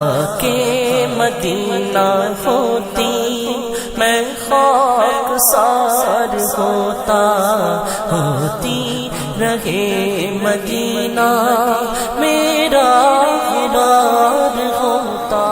کہ مدینہ ہوتی میں خاک سار ہوتا، ہوتی رہے مدینہ میرا غرار ہوتا۔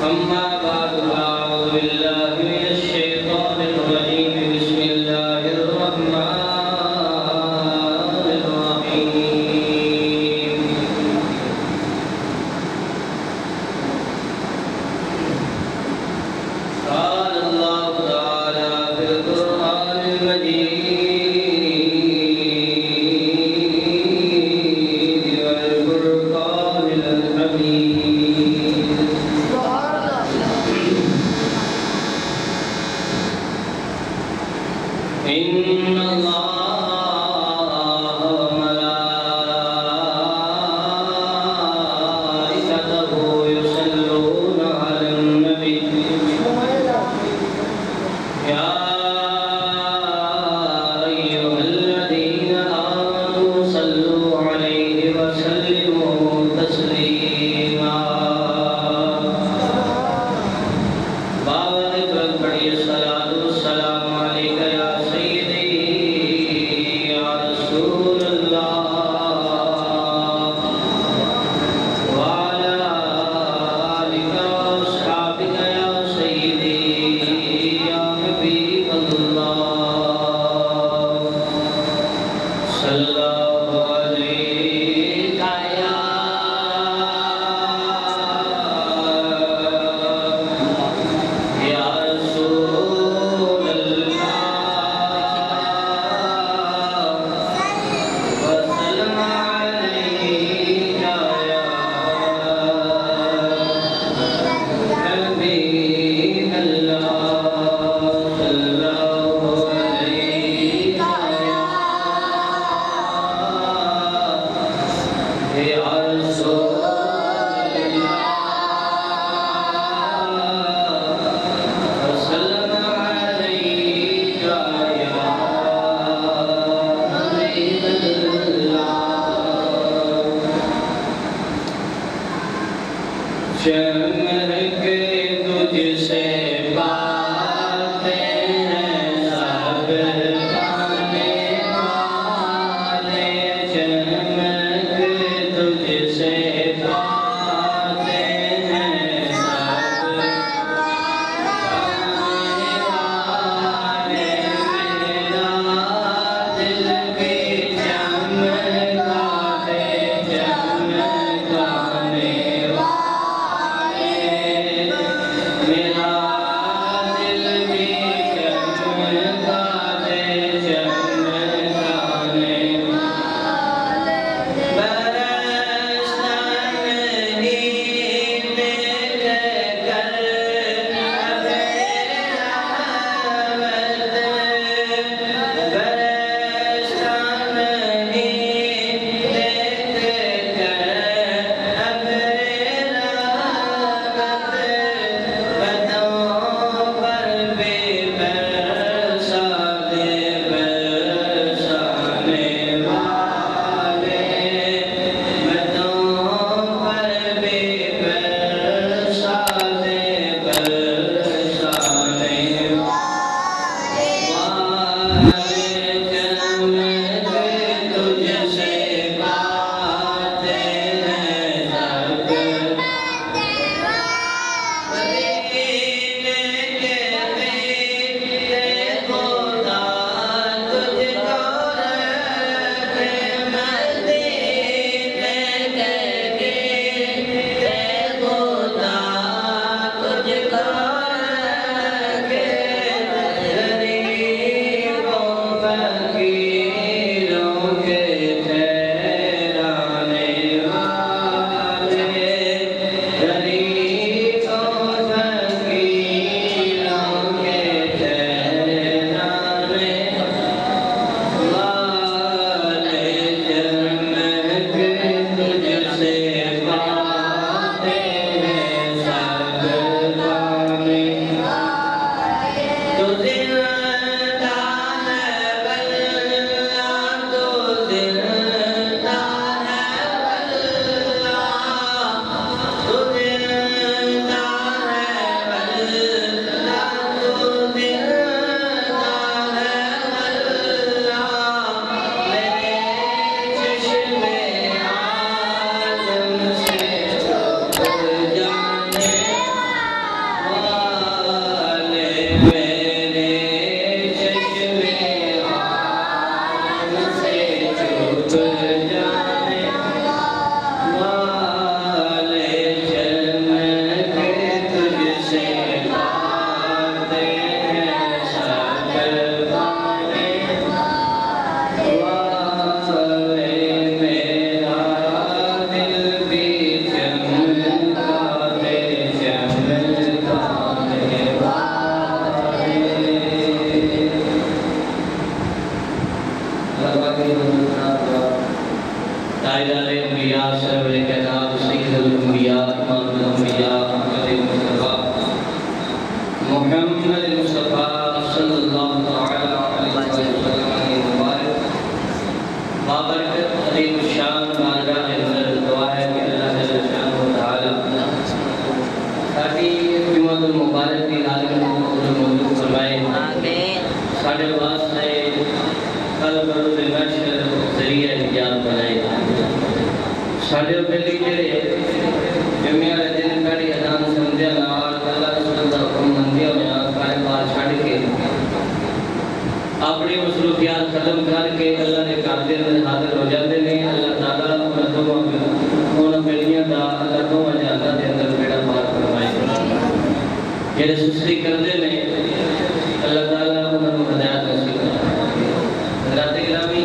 أما بعد أعوذ بالله من الشيطان الرجيم بسم الله الرحمن الرحيم قال الله تعالى في القرآن المجيد والفرقان الحميد إن الله وملائكته يصلون على النبي يا أيها الذين آمنوا صلوا عليه وسلموا تسليما بابا اقرأ پڑھیے الصلاة والسلام عليك يا سيدي يا رسول الله وعلى آلك وأصحابك يا سيدي يا حبيب الله صلى الله عليك يا رسول الله وسلم عليك يا حبيب الله صلى الله عليك يا تاجدار انبیاء سرور کائنات سید الانبیاء امام الانبیاء محمد مصطفیٰ صلی اللہ تعالی علیہ وسلم مبارک بابرکت عظیم الشان بارگاہ اندر دعا ہے کہ اللہ جل شانہ تعالی ساری جمعۃ المبارک کی عالم کو موجود فرمائے آمین. ساڈے واسطے کل بروز محشر ذریعہ نجات بنائے. ساڈے پہلی جڑے جمعہ دے دن پہلی اذان سمجھیا نال اللہ رسول دا حکم منیا ہویا کارے بار چھڈ کے اپنی مصروفیات ختم کر کے اللہ کے گھر دے اندر حاضر ہو جاتے ہیں. اللہ تعالیٰ انہوں بیڑیاں دا اللہ دونوں جہاناں دے اندر بیڑا پار فرمائے. جڑے سستی کرتے ہیں اللہ تعالیٰ انہوں ہدایت نصیب فرمائے. حضرات گرامی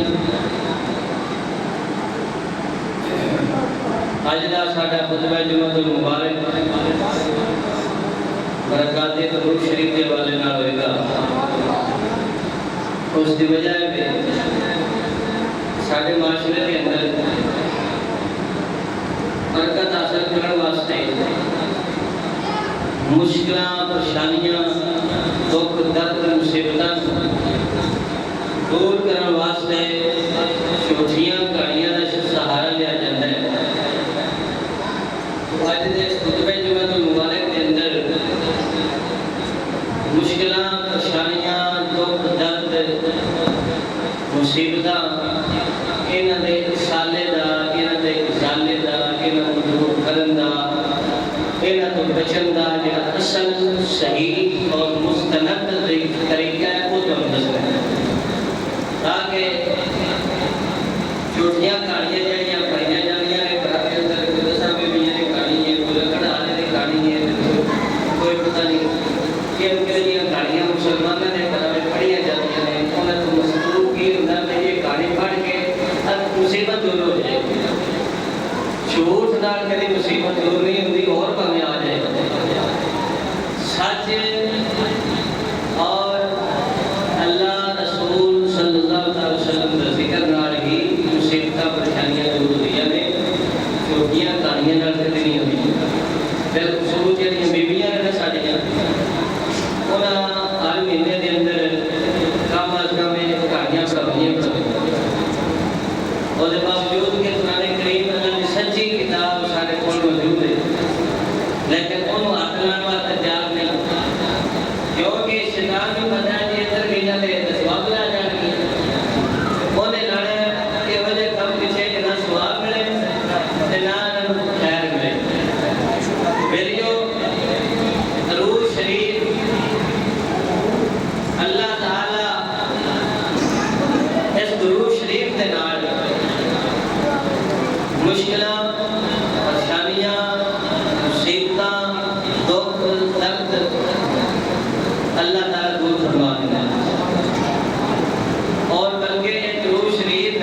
اج دا ساڈا خطبہ جمعۃ المبارک برکات درود شریف کے حوالے نال ہوئے گا. اس کی وجہ ہے سارے معاشرے کے اندر برکت حاصل کرنے واسطے مشکلات پریشانیاں دکھ درد مصیبت دور کرنے واسطے چھوٹیاں کہانیاں کا سہارا لیا جاتا ہے. تو اج دے خطبہ جمعۃ المبارک کے اندر مشکلات پریشانیاں دکھ درد مصیبتاں انہاں دے سالے دا انہاں دے زالے دا انہاں کو دور کرن دا انہاں تو بچن دا جڑا اصل صحیح اور مستند طریقہ ہے وہ تم دسنا ہے تاکہ جھوٹیاں کہانیاں جڑیاں پڑھیاں جاندیاں نے گھر کے اندر کوئی دساں بیویاں دی کہانی ہے کوئی لکڑ آلے دی کہانی ہے کوئی پتہ نہیں کہ کہانیاں مسلمانوں نے گھر پڑھیاں جاندیاں نے انہاں تو مصروف کی ہوندا ہے یہ کہانی پڑھ کے مصیبت دور ہو جائے. جھوٹ نال کبھی مصیبت دور نہیں ہوندی اور بھاویں آ جائے. سچ اور اللہ رسول صلی اللہ علیہ وسلم کا ذکر نال ہی مصیبتاں پریشانیاں دور ہوندیاں نے. جھوٹیاں کہانیاں نال کدی نہیں ہوندی. بالخصوص جہڑیاں بیویاں نے ساڈیاں انہاں ہر مہینے دے اندر کم از کم کہانیاں پڑھاونیاں اور باوجود کہ قرآن کریم اللہ کی سچی کتاب سارے کول موجود ہے لیکن انہوں ہاتھ لانے واسطے تیار نہیں کیونکہ شیطان بھی پتہ ہے کہ ادھر گئیاں تے ثواب لا جانی انہیں لانا کہ وجہ کم پیچھے کہ نہ ثواب ملے تے نہ خیر ملے. ویلیو درود شریف اللہ تعالی اس درود شریف دے نال مشکلاں پریشانیاں مصیبتاں دکھ درد اللہ تعالیٰ دور فرما دیتا ہے. اور بلکہ یہ درود شریف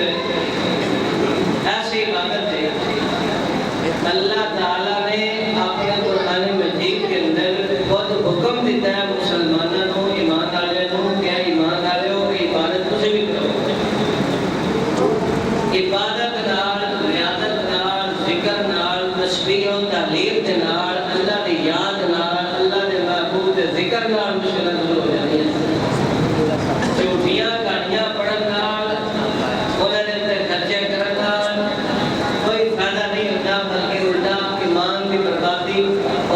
ایسی عبادت ہے اللہ تعالیٰ نے اپنے قرآن مجید کے اندر خود حکم دیتا ہے مسلمانوں کو ایمان والے کو کیا ایمان والے ہو کہ عبادت تسی بھی کرو. عبادت نال ریاضت نال ذکر نال تسبیح و تحلیل دے نال اللہ دی یاد نال اللہ دے محبوب دے ذکر نال مشکل دور ہو جاتی ہے. جھوٹیاں کہانیاں پڑھن نال انہاں دے اندر خرچے کرن نال کوئی فائدہ نہیں ہوتا بلکہ الٹا ایمان کی بربادی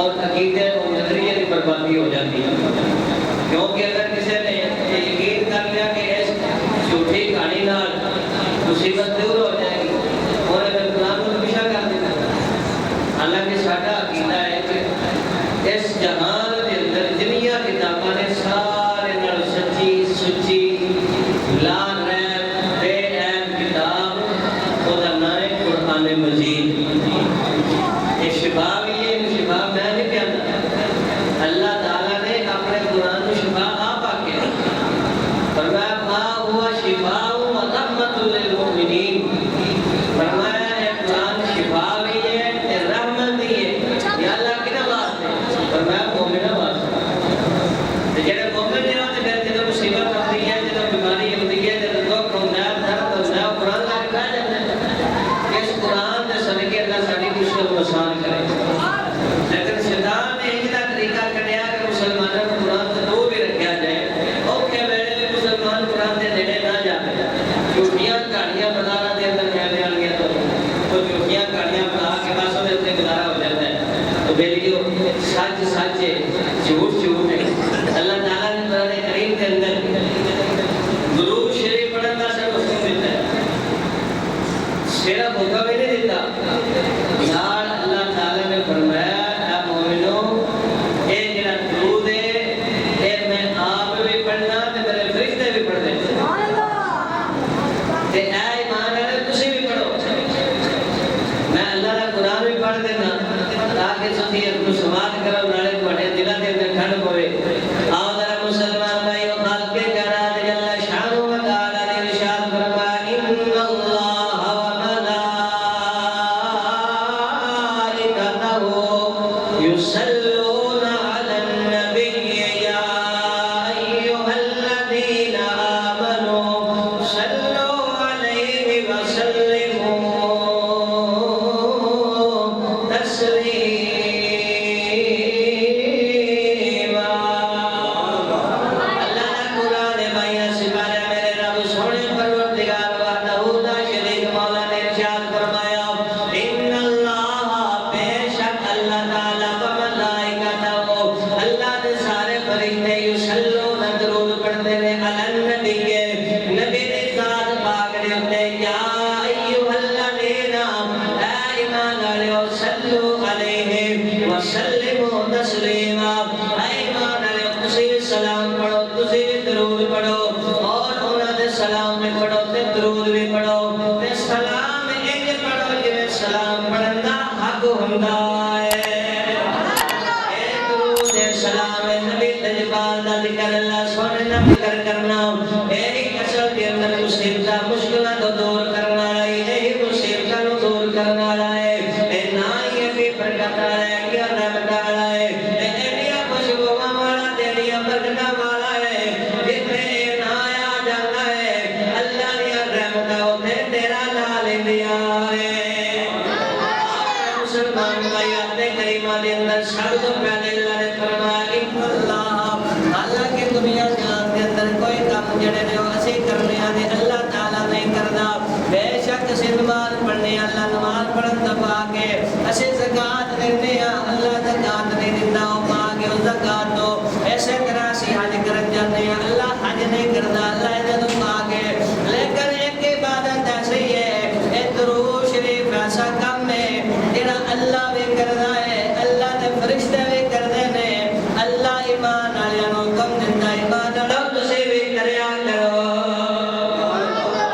اور عقیدے اور نظریے کی بربادی ہو جاتی ہے. کیونکہ اگر کسی نے یقین کر لیا کہ اس جھوٹی کہانی نال مصیبت دور ہو جائے گی اور اگر قرآن کو پیچھا کر دیتا حالانکہ ساڈا عقیدہ ہے کہ اس جہان کے اندر جنیاں کتاباں نے سارے نال سچی سچی لا ریب بے عیب کتاب وہ نام ہے قرآن مجید. یہ شفا بھی ہے شفا میں نہیں کہتا اللہ تعالیٰ نے اپنے قرآن کو شفا آپ آ کے فرمایا ما ہوا شفا و رحمت للمؤمنین. فرمایا ہے قرآن شفا بھی ہے رحمت بھی ہے. یا اللہ کنا واسطے فرمایا مومنہ واسطے. جڑے مومن نے واسطے پھر جب مصیبت آتی ہے جب بیماری ہوتی ہے جب دکھ ہوتا ہے درد ہوتا ہے قرآن کا کہا جاتا ہے اس تیرا بھوکا بھی نہیں دیتا یار اللہ تعالیٰ نے فرمایا اے مومنو اے جڑا درود ہے اے میں آپ بھی پڑھنا تے میرے فرشتے بھی پڑھتے تے اے ایمان والے تسی بھی پڑھو میں اللہ کا قرآن بھی پڑھ دینا تاکہ تسی اس کو سماعت کرو نالے تواڈے دلاں دے اندر ٹھنڈ پوے آؤ ذرا مسلمان بھائیو خالق کے جلال جل شانہ و تعالی نے ارشاد فرمایا ان اللہ و ملائکتہ یصلون علی النبی یا ایھا الذین آمنوا صلوا علیہ وسلموا تسلیما اللہ کا قرآن بھائی سپارے میرے رب سونے پروردگار وحدہ لا شریک مولا نے ارشاد فرمایا ان اللہ بے شک اللہ تعالی و ملائکتہ اللہ کے سارے فرشتے یصلون درود پڑھتے ہیں علی النبی نبی کی ذات پاک دے اوتے یا ایھا الذین اے ایمان والو صلو علیہ وسلموا تسلیما اے ایمان والو تسی سلام پڑھو تسی درود پڑھو اور انہاں دے سلام بھی پڑھو تے درود بھی پڑھو تے سلام انج پڑھو جویں سلام پڑھن دا حق ہوندا ہے اے درود اے سلام اے نبی تجبال دا ذکر اللہ سونے دا ذکر کرنا اے اصل دے اندر مصیبتاں مشکلاں تو دور کرنا ہے اے مصیبتاں نو دور کرنا ہے اے نا یہ بھی برکت ہے کیا رحمت ہے اے انڈیا خوشبواں والا تیریا برکتاں والا ہے جتنے نا آیا جانا ہے اللہ دی رحمت ہوتے تیرا نام لیندیا ہے مسلمان بھائی اپنے کریمہ دے اندر سب تو پہلے اللہ نے فرمایا ان اللہ حالانکہ دنیا جہان دے اندر کوئی کام جڑے نے اسی کرنے آنے اللہ تعالیٰ نہیں کرنا بے شک اسی نماز پڑھنے اللہ نماز پڑھن دبا کے اسی زکاة دینے اللہ زکاة نہیں دیتا ہو پا کے اس زکاة تو ایسے طرح سی حج کرن جانے اللہ حج نہیں کرنا اللہ ادھر پا کے لیکن ایک عبادت ایسی ہے ایک درود شریف ایسا کم ہے جڑا اللہ بھی کرنا ہے اللہ نے فرشتے بھی کرنے نے اللہ ایمان والوں کو کم دیتا ایمان والوں تسی بھی کریا کرو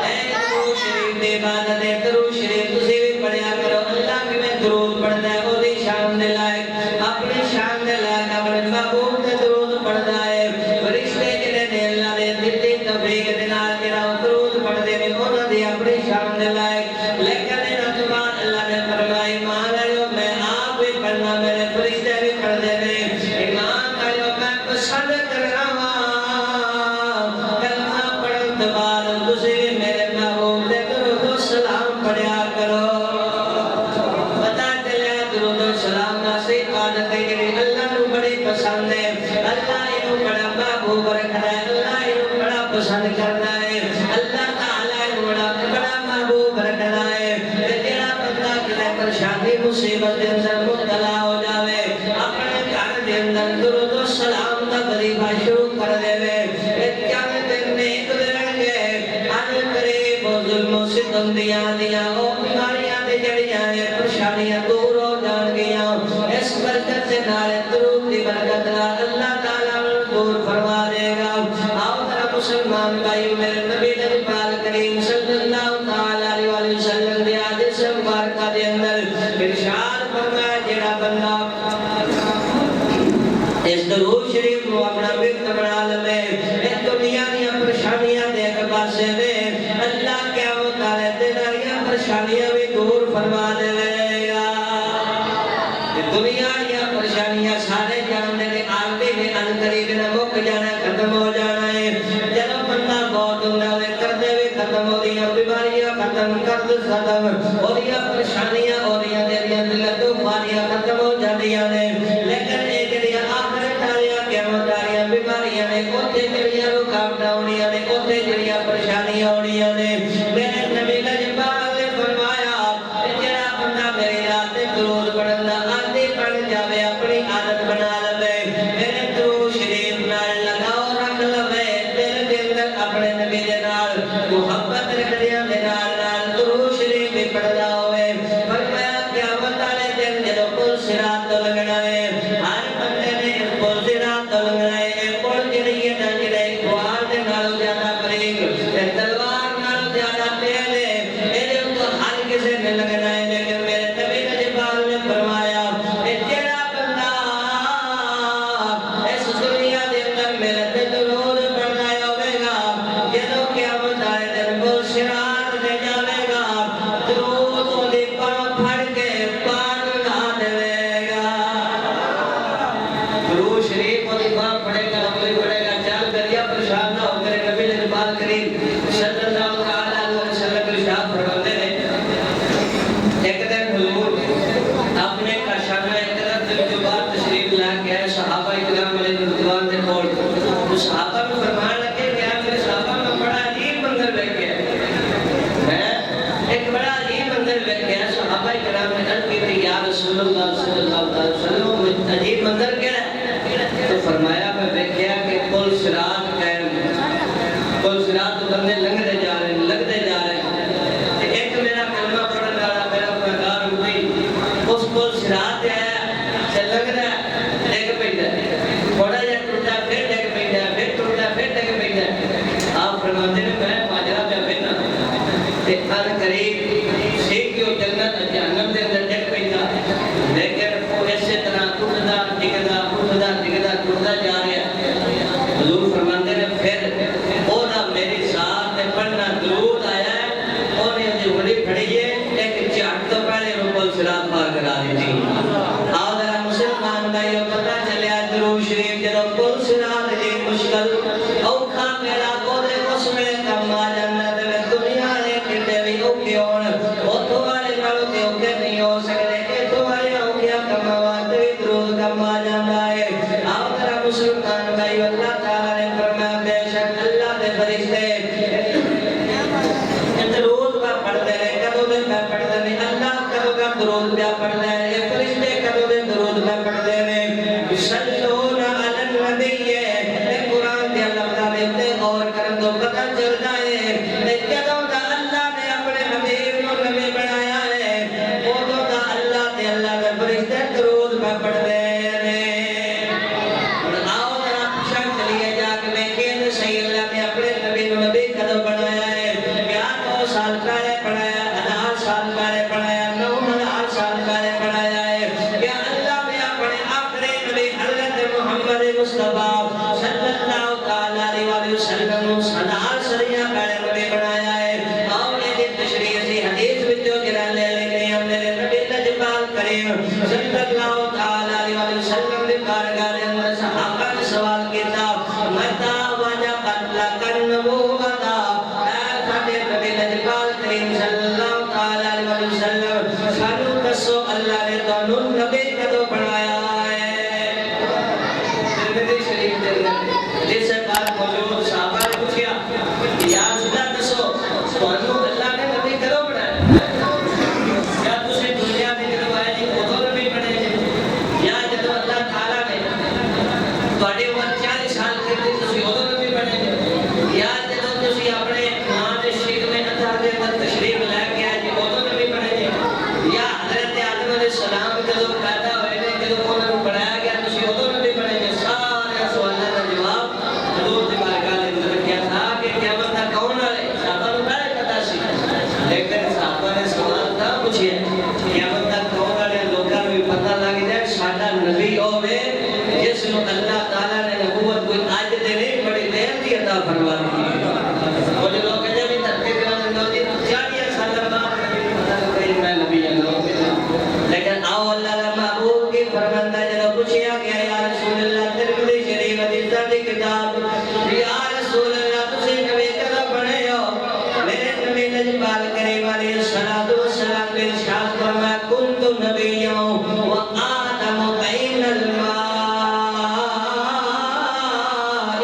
اے درود شریف دی عبادت ہے درود شریف تسی بھی پڑھیا کرو اللہ کی میں درود پڑھتا ہے وہ دی شان دے لائق اپنی شان دے لائق اپنے محبوب تے درود پڑھتا ہے فرشتے جڑے نے اللہ نے دتی توفیق دے نال جڑا درود پڑھدے نے انہاں دی اپنی شان دے لائق لیکن انہاں تو بعد اللہ نے فرمایا ایمان والو میں آپ بھی پڑھنا میرے فرشتے بھی پڑھدے نے ایمان والو میں پسند کرنا وا کلمہ پڑھن تو بعد تسی بھی میرے محبوب تے درود و سلام پڑھیا کرو پتہ چلیا درود و سلام ناسی عادت ہے کہ اللہ نو بڑی پسند ہے اللہ انو بڑا محبوب رکھتا ہے اللہ انو بڑا پسند کرتا ہے اللہ تعالیٰ انو بڑا محبوب رکھتا ہے جڑا بندہ کدے پریشانی مصیبت دے اندر مبتلا ہو جاوے اپنے گھر دے اندر درود و سلام دا وظیفہ شروع کر دے چند دن نیک دن گے ان قریب ظلم و ستم دیاں او بیماریاں تے جڑیاں پریشانیاں دور ہو جان گیاں اس برکت سے نال درود دی برکت نال اللہ تعالیٰ دور فرما دے گا آؤ ذرا مسلمان بھائی میرے نبی پاک کریم صلی اللہ تعالی علیہ وسلم دی حدیث مبارکہ دے اندر ارشاد فرمایا جڑا بندہ اس درود شریف کو اپنا وقت بنا لے اس دنیا دی پریشانیاں دے کے پاسے دے اللہ قیامت والے دن والی پریشانیاں بھی دور فرما دے گا دنیا دی پریشانیاں سارے جانتے ہیں آتے ہیں ان قریب نہ مک جانا ختم ہو جانا ہے جب بندہ بہت ہوتا ہے کردے بھی ختم ہو رہی ہیں بیماریاں ختم کرد ختم ہو رہی ہیں پریشانیاں ہو رہی ہیں تیریاں دلتوں خواریاں ختم ہو جاتی ہیں لیکن ایک دیا آخرت والیاں قیامت والیاں بیماریاں نے اوتھے جڑیاں رکاوٹاں ہونیاں نے اوتھے جڑیاں پریشانیاں ہونیاں نے میرے نبی لجپال نے فرمایا جڑا بندہ میری رات درود پڑھن دا عادی بن جاوے اپنی عادت بنا لے میرے درود شریف نال لگاؤ رکھ لے دل دے اندر اپنے نبی دے نال محبت رکھدیاں دے نال درود شریف پڑھ رسول اللہ صلی اللہ علیہ وسلم عجیب منظر کیا ہے؟ تو فرمایا میں دیکھیا کہ پل صراط قائم پل صراط تو بندے لنگتے جا رہے ہیں لگتے جا رہے ہیں کہ ایک میرا کلمہ پڑھنے والا میرا گناہگار امتی اس پل صراط آیا سے لگ رہا ہے ڈگ پیندا تھوڑا جہا ٹوٹا پھر ڈگ پیندا پھر ٹوٹا پھر ڈگ پیندا آپ فرماتے ہیں میں ماجرا پہ بہنا تے ان قریب سیکھیو جنت جہنم دے اندر ڈگ پیندا لیکن وہ اسی طرح ٹوٹدا ڈگدا ٹوٹدا ڈگدا ٹوٹدا جا رہا ہے حضور فرماتے ہیں پھر او دا میری ذات تے پڑھنا درود آیا ہے اونے دی بڑی پھڑی ہے ایک جھٹ تو پہلے رکوع صراط پار کرا دی آؤ ذرا مسلمان بھائیو پتہ چلیا درود شریف جدوں پل صراط دی مشکل اوکھا میرا بولے اس میں کم آ جانا تے دنیا دے کتے بھی اوکھے ہون اوتھوں والے نالوں تے اوکھے نہیں ہو سکدے ایتھوں والے اوکھے کم واسطے بھی درود کم آ جاندا ہے آؤ ذرا مسلمان بھائیو اللہ تعالی نے فرمایا بے شک اللہ دے فرشتے درود کا پڑھتے ہیں کدوں دے پڑھتے ہیں اللہ کدوں کا درود پہ پڑھتے ہیں فرشتے کدوں دے درود پہ پڑھتے ہیں یصلون علی النبی قرآن دے اللہ تعالی تے غور کرن تو پتہ چلدا ہے کدوں دا اللہ نے اپنے حبیب نو نبی بنایا ہے اودوں دا اللہ تے اللہ دے فرشتے درود پہ پڑھتے ہیں آؤ ذرا پوچھا چلیے جا کے دیکھیں صحیح اللہ نے اپنے نبی نو نبی کدوں بنایا ہے سال پہلے پڑھایا 1000 سال پہلے پڑھایا 9000 سال پہلے پڑھایا ہے کہ اللہ نے اپنے آخری نبی حضرت محمد مصطفیٰ صلی اللہ علیہ وسلم 1000 صدیاں پہلے نبی بنایا ہے اور یہ تشریح سی حدیث وچوں جڑا لے لینے ہیں میرے نبی تجبال کریم صلی اللہ علیہ وسلم دی بارگاہ دے اندر صحابہ نے سوال کیتا متا وجبت لکن نبوۃ اللہ نے تو نبی کدو بنایا ہے ترمذی شریف دے اندر جس بات موجود صحابہ نے پوچھا یا رسول اللہ دسو تانوں اللہ نے نبی کدو بنایا کیا تسی دنیا میں جدوں آئے جی ادوں نبی بنے جی یا جدوں اللہ تعالی نے تواڈے عمر 40 سال کیتی تسی ادوں نبی بنے جی یا جدوں تسی اپنے ماں دے شیر میں اثر دے اندر تشریف لے کے آئے جی ادوں نبی بنے جی یا سلام جدو پیدا ہوئے نے جدو انہوں نے بنایا گیا تسی ادوں نبی بنے جے سارے سوالوں کا جواب حضور دی بارگاہ دے اندر کیا تھا کہ قیامت دا کون والے صحابہ نوں پہلے پتہ سی لیکن صحابہ نے سوال تھا پوچھے قیامت دا کون والے لوکاں نوں بھی پتہ لگ جائے ساڈا نبی ہوے جس نوں اللہ تعالی نے نبوت کوئی اج دے نہیں بڑی دیر دی عطا فرما دی وہ جو لوگ کہتے ہیں دھرتی تے اندر 40 سال بعد نبی پتہ لگے میں نبی ہوں لیکن آؤ اللہ کا محبوب کی فرماندہ جدو پوچھیا گیا یا رسول اللہ ترمذی شریف حدیث دی کتاب یا رسول اللہ تسی نبی کدو بنے ہو میرے نبی نجبال کریم علیہ الصلوۃ والسلام نے ارشاد فرمایا کنت نبیّا و آدم بین الماء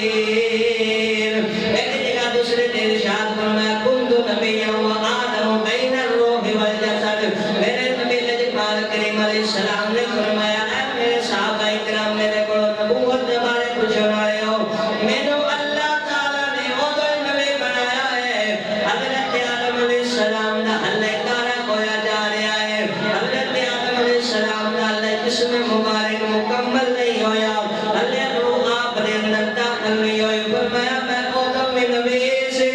والطین ایک جگہ دوسرے نے ارشاد فرمایا کنت نبیّا و آدم بین الروح والجسد میرے نبی نجبال کریم علیہ السلام نے فرمایا اے میرے صحابہ کرام میرے کو نبوت کے بارے پوچھنے والے ہو مینوں اللہ تعالی نے ادوں نبی بنایا ہے حضرت آدم علیہ السلام دا اللہ کارا ہویا جا رہا ہے حضرت آدم علیہ السلام دا اللہ جسم مبارک مکمل نہیں ہویا اللہ روح آپ دے اندر داخل نہیں ہوئی فرمایا میں ادوں میں نبی سے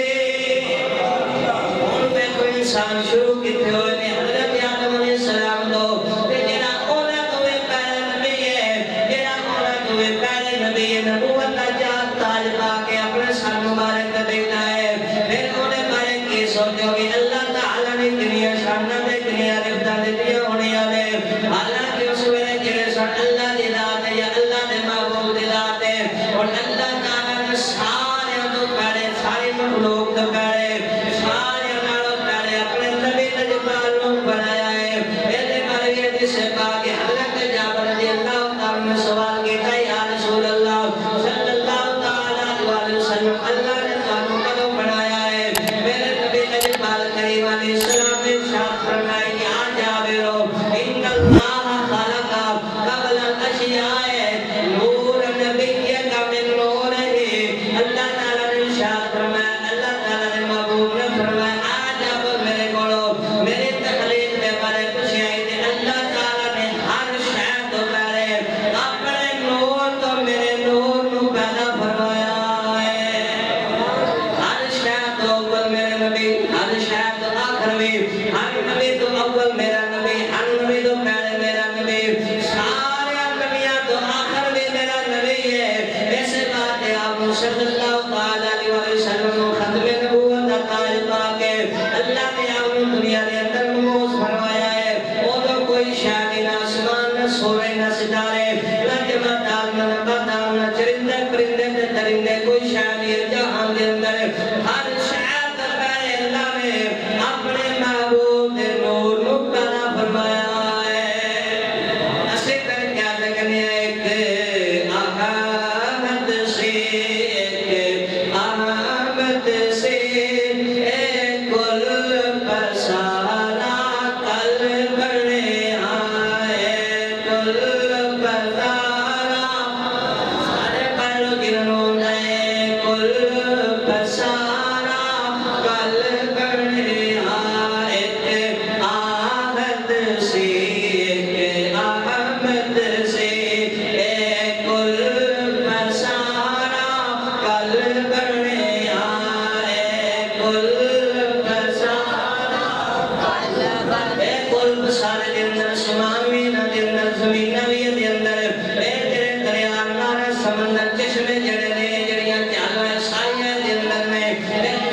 ان پہ کوئی انسان شروع کیتے ہوئے نے حضرت آدم علیہ السلام دو جڑا اولا تو پہلے نبی ہے جڑا اولا تو پہلے نبی ہے نبوت کا جات تاج پا کے اپنے سر مبارک تے دینا ہے پھر اونے بارے کی سوچو گے اللہ تعالی نے دنیا شاناں تے دنیا رفتاں دتیاں ہونیاں نے حالانکہ اس ویلے جڑے سن اللہ دی ذات ہے یا اللہ دے محبوب دی ذات ہے اور اللہ تعالی نے سارے تو پہلے ساری مخلوق تو پہلے سارے نالوں پہلے اپنے نبی نجبال نوں بنایا ہے میرے بارے حدیث پاک حضرت جابر رضی اللہ عنہ نے سوال کیا یا رسول اللہ صلی اللہ علیہ وسلم اللہ نے تانوں کدوں بنایا ہے میرے نبی نجبال کریم علیہ السلام نے ارشاد فرمایا یا جابر دنیا دے اندر مبعوث فرمایا ہے ادو کوئی شاہ نہ آسمان نہ سورج نہ ستارے نہ جمادات نہ نباتات نہ چرندے پرندے تے درندے کوئی شاہ نہیں جہان دے اندر ہر شاہ دا پہلے اللہ نے اپنے محبوب دے نور نو پیدا فرمایا ہے اسے کر کیا لگنے ایک احمد سے ایک احمد سے ایک کل پسارا کل بڑے آئے کل پسارا سارے پہلو گرنوں نے کل پسارا کل بڑے آئے آہد سے ایک احمد سے ایک کل پسارا کل بڑے آئے کل پسارا کل پسارے دے اندر سمان بھی نہ دے اندر زمین بھی دے اندر تیرے دریا نارا سمندر چشمے جڑے نے جڑیاں چالویں سائیاں دے اندر نے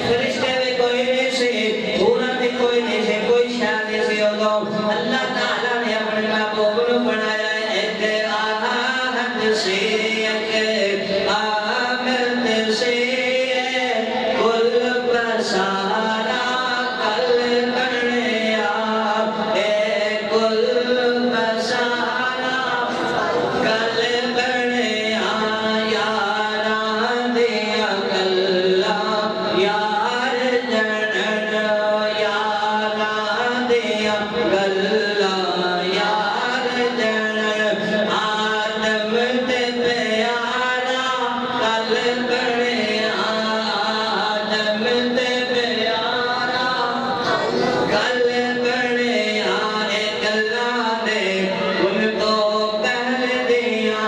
فرشتے بھی کوئی نہیں سی پورا بھی کوئی نہیں سی کوئی شاہ نہیں سی ادو اللہ تعالیٰ نے اپنے محبوب نو بنایا ہے ایک آہد سے ایک آہد سے کل پسارا کل بڑے آئے کل پسارا کل بڑے یاران دیا گلا یار جنن یاران دیا گلا یار جنن آدم تے پیارا کل بڑے آدم تے پیارا کل بڑے آئے گلا دے ان کو پہلے دیا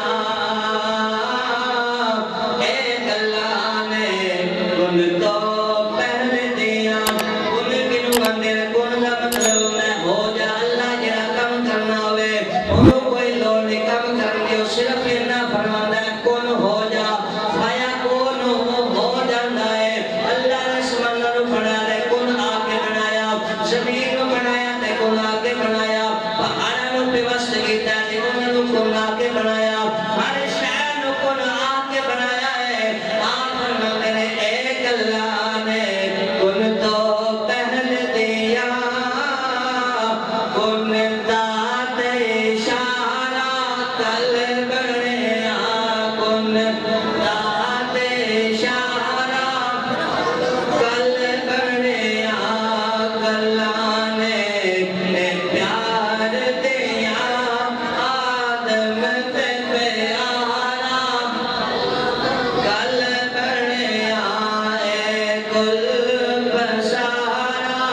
اے گلا نے ان کو پہلے دیا ان کنو گندے کون دا مطلب میں ہو جا اللہ جڑا کم کرنا ہوئے انہوں کوئی لوڑ نہیں کم کرنے ہو صرف اتنا فرمانا ہے کون ہو جا فایا کون ہو جانا ہے اللہ نے سمندر نو بنایا ہے کون آگے بنایا زمین نو بنایا تے کون آگے بنایا پہاڑاں نو پیوست کیتا تے انہاں نو کون آگے بنایا ہر شے نو کون آگے بنایا ہے آپ فرماتے نے ایک اللہ نے کون تو پہلے دیا کون داد اشارہ کل بڑے کون داد اشارہ کل بڑے گلا نے پیار دیا آدم تے پیارا کل بڑے آئے کل پسارا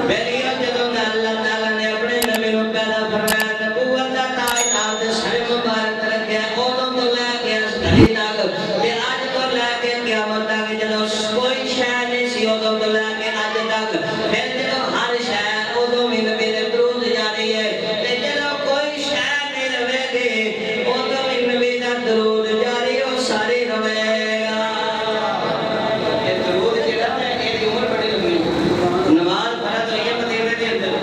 میری جدوں اللہ تعالیٰ نے اپنے نبی نو پیدا فرمایا نبوت دا تاج آپ دے سر مبارک رکھیا ادوں تو لے کے اس گھڑی تک تے اج تو لے کے قیامت تک جدوں کوئی شے نہیں سی ادوں تو لے کے اج تک پھر جدوں ہر شے ادوں بھی نبی دے درود جاری ہے تے جدوں کوئی شے نہیں رہے گی ادوں بھی نبی دا درود جاری ہو ساری رہے گا یہ درود جڑا ہے یہ عمر بڑی لمبی نماز فرض ہوئی ہے مدینے کے اندر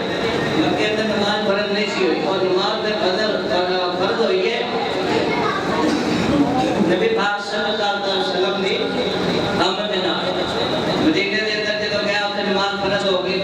مکے اندر نماز فرض نہیں سی ہوئی اور نماز میں فرض ہوئی ہے نبی پاک صلی اللہ علیہ وسلم نے آمد نال مدینے کے اندر جب گیا تو نماز فرض ہو گئی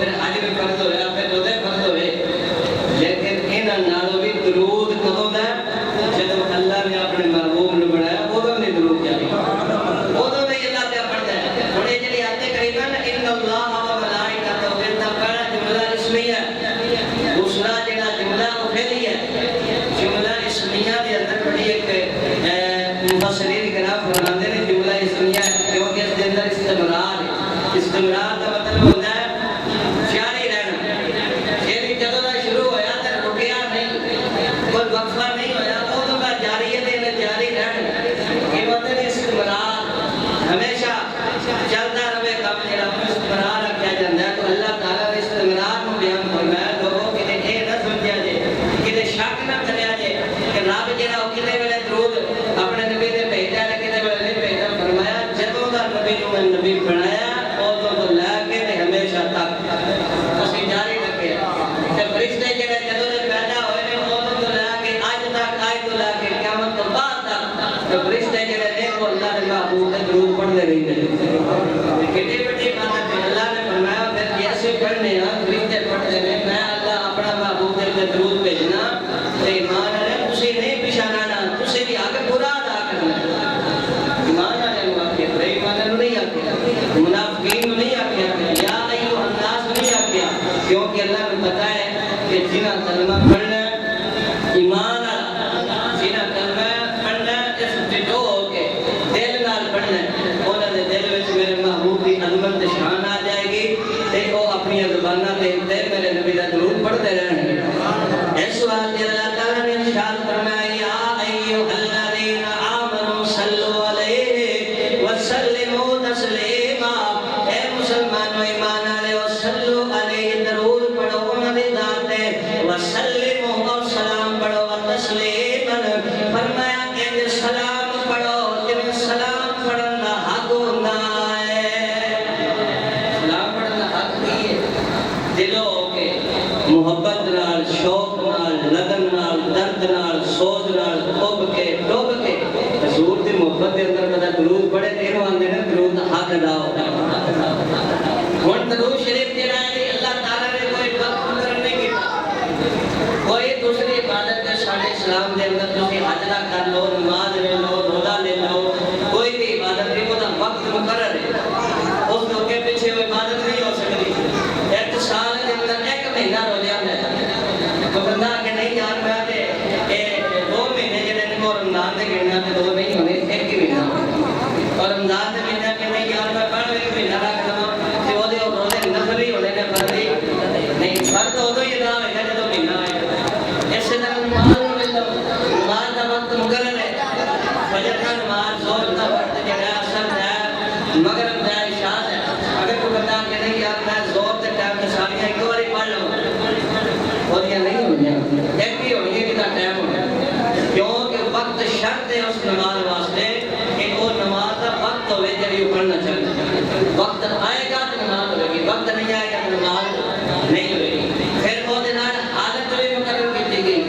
اپنی زبانہ دیکھتے میرے نبی کا درود پڑھتے رہنے اس واسطے اللہ تعالیٰ نے ارشاد فرمایا یا ایھا الذین آمنوا صلوا علیہ وسلموا تسلیما اے مسلمانوں ایمان والے صلو علیہ درود پڑھو انہاں دی ذات تے وسلموا اور سلام پڑھو تسلیما فرمایا کہ سلام پڑھو جن سلام پڑھن دا حق ہوندا ہے سلام پڑھن دا حق کی ہے دلوں کے محبت نال شوق نال لگن نال درد نال سوچ نال ڈوب کے حضور دی محبت دے اندر بندہ درود پڑھے تے انہوں آندے نے درود حق ادا ہوتا ہن درود شریف جڑا ہے اللہ تعالی نے کوئی وقت مقرر نہیں کیتا کوئی دوسری عبادت کے سارے اسلام دے اندر تسی حج نہ کر لو نماز لے لو روزہ لے لو کوئی بھی عبادت نہیں وہ وقت مقرر ہے اس تو کے پیچھے وہ عبادت نہیں ہو سکتی ایک سال کے اندر ایک مہینہ رو جاتا ہے تو بندہ کہ نہیں یار میں تے 2 مہینے جڑے نے رمضان دے گھنٹے تے 2 نہیں ہونے ایک ہی مہینہ اور رمضان دے مہینے کہ نہیں یار میں پڑھ ایک مہینہ رکھ لواں تے او دے روزے نفل ہی ہونے نے فرض نہیں فرض اودوں ہی ادا ہوئے گا جدوں مہینہ آئے اس طرح نماز دا وقت مقرر ہے فجر کا نماز ظہر دا وقت جڑا اثر ہے مغرب دا عشاء ہے اگر کوئی بندہ کہ نہیں یار میں ظہر دے ٹائم تے ساریاں ایک بار پڑھ لوں اور یہ نہیں ہونی ایک ہی ہونی ہے کہ ٹائم ہونا کیونکہ وقت شرط ہے اس نماز واسطے کہ وہ نماز کا وقت ہوئے جڑی وہ پڑھنا چاہیے وقت آئے گا تو نماز ہوئے گی وقت نہیں آئے گا تو نماز نہیں ہوئے گی پھر وہ حالت بھی مقرر کی گئی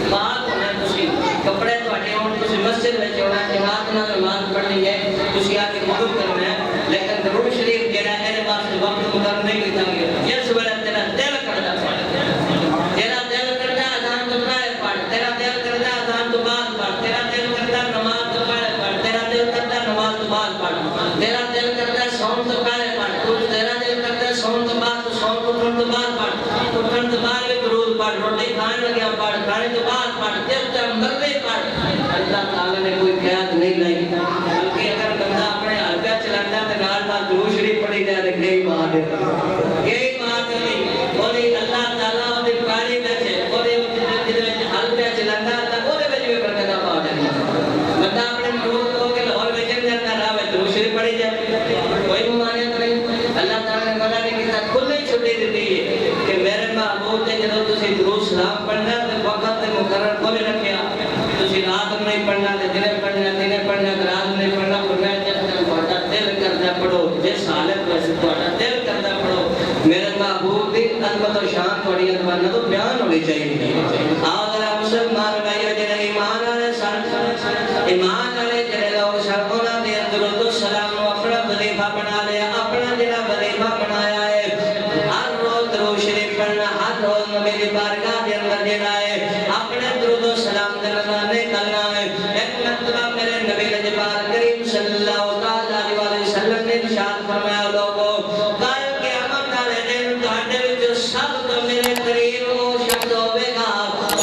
بات ہونا تسی کپڑے تھوڑے ہون تسی مسجد میں ہونا جماعت نال نماز پڑھنی ہے تسی آ کے وضو کرنا ہے لیکن درود شریف جڑا ہے اس واسطے وقت مقرر نہیں کیتا گیا جس ویلے تیرا دل کردا پڑھ تیرا دل کردا اذان تو پہلے پڑھ تیرا دل کردا اذان تو بعد پڑھ تیرا دل کردا نماز تو پہلے پڑھ تیرا دل کردا نماز تو بعد پڑھ تیرا دل کردا سون تو پہلے پڑھ تیرا دل کردا سون تو بعد تو سون کو اٹھن تو بعد پڑھ اٹھن تو بعد بھی درود پڑھ روٹی کھان لگیا پڑھ کھانے تو بعد پڑھ جب تک مرضی پڑھ اللہ تعالی نے کوئی قید نہیں لائی بلکہ اگر بندہ اپنے حلقہ چلاتا ہے نال نال درود شریف پڑھی جائے تو یہی بات ہے وہی اللہ تعالی دی پاری وچ اودے وچ حلقہ چلاتا ہے تے اودے وچ بھی برکت پا جاندی بندہ اپنے ملک کو کہ لاہور وچ جاتا راہ وچ درود شریف پڑھی جائے کوئی ممانعت نہیں اللہ تعالی نے منع نہیں کیتا کھلی چھٹی دیتی ہے کہ میرے محبوب نے جدوں تسی درود سلام پڑھنا تے وقت تے مقرر کھول رکھیا تسی رات میں نہیں پڑھنا تے دن پڑھنا رات نہیں پڑھنا فرمایا جب تہاڈا دل کردا پڑھو جس حالت وچ تہاڈا دل کردا پڑھو میرے محبوب دی عظمت و شان تہاڈی زبان تو بیان ہونی چاہیے اگر مسلمان بھائیو جڑے ایمان والے ایمان والے جڑے لوگ سرکونا دے درود و سلام نو اپنا وظیفہ بنا لیا اپنا جڑا وظیفہ بنایا ہے ہر روز درود شریف پڑھنا ہر روز نبی دی بارگاہ دے اندر جڑا ہے اپنے درود و سلام دے نذرانے کرنا ہے ایک مرتبہ میرے نبی رجبار کریم صلی اللہ علیہ وسلم نے ارشاد فرمایا لوگو کل قیامت والے دن تہاڈے وچ سب تو میرے قریب وہ شخص ہوے گا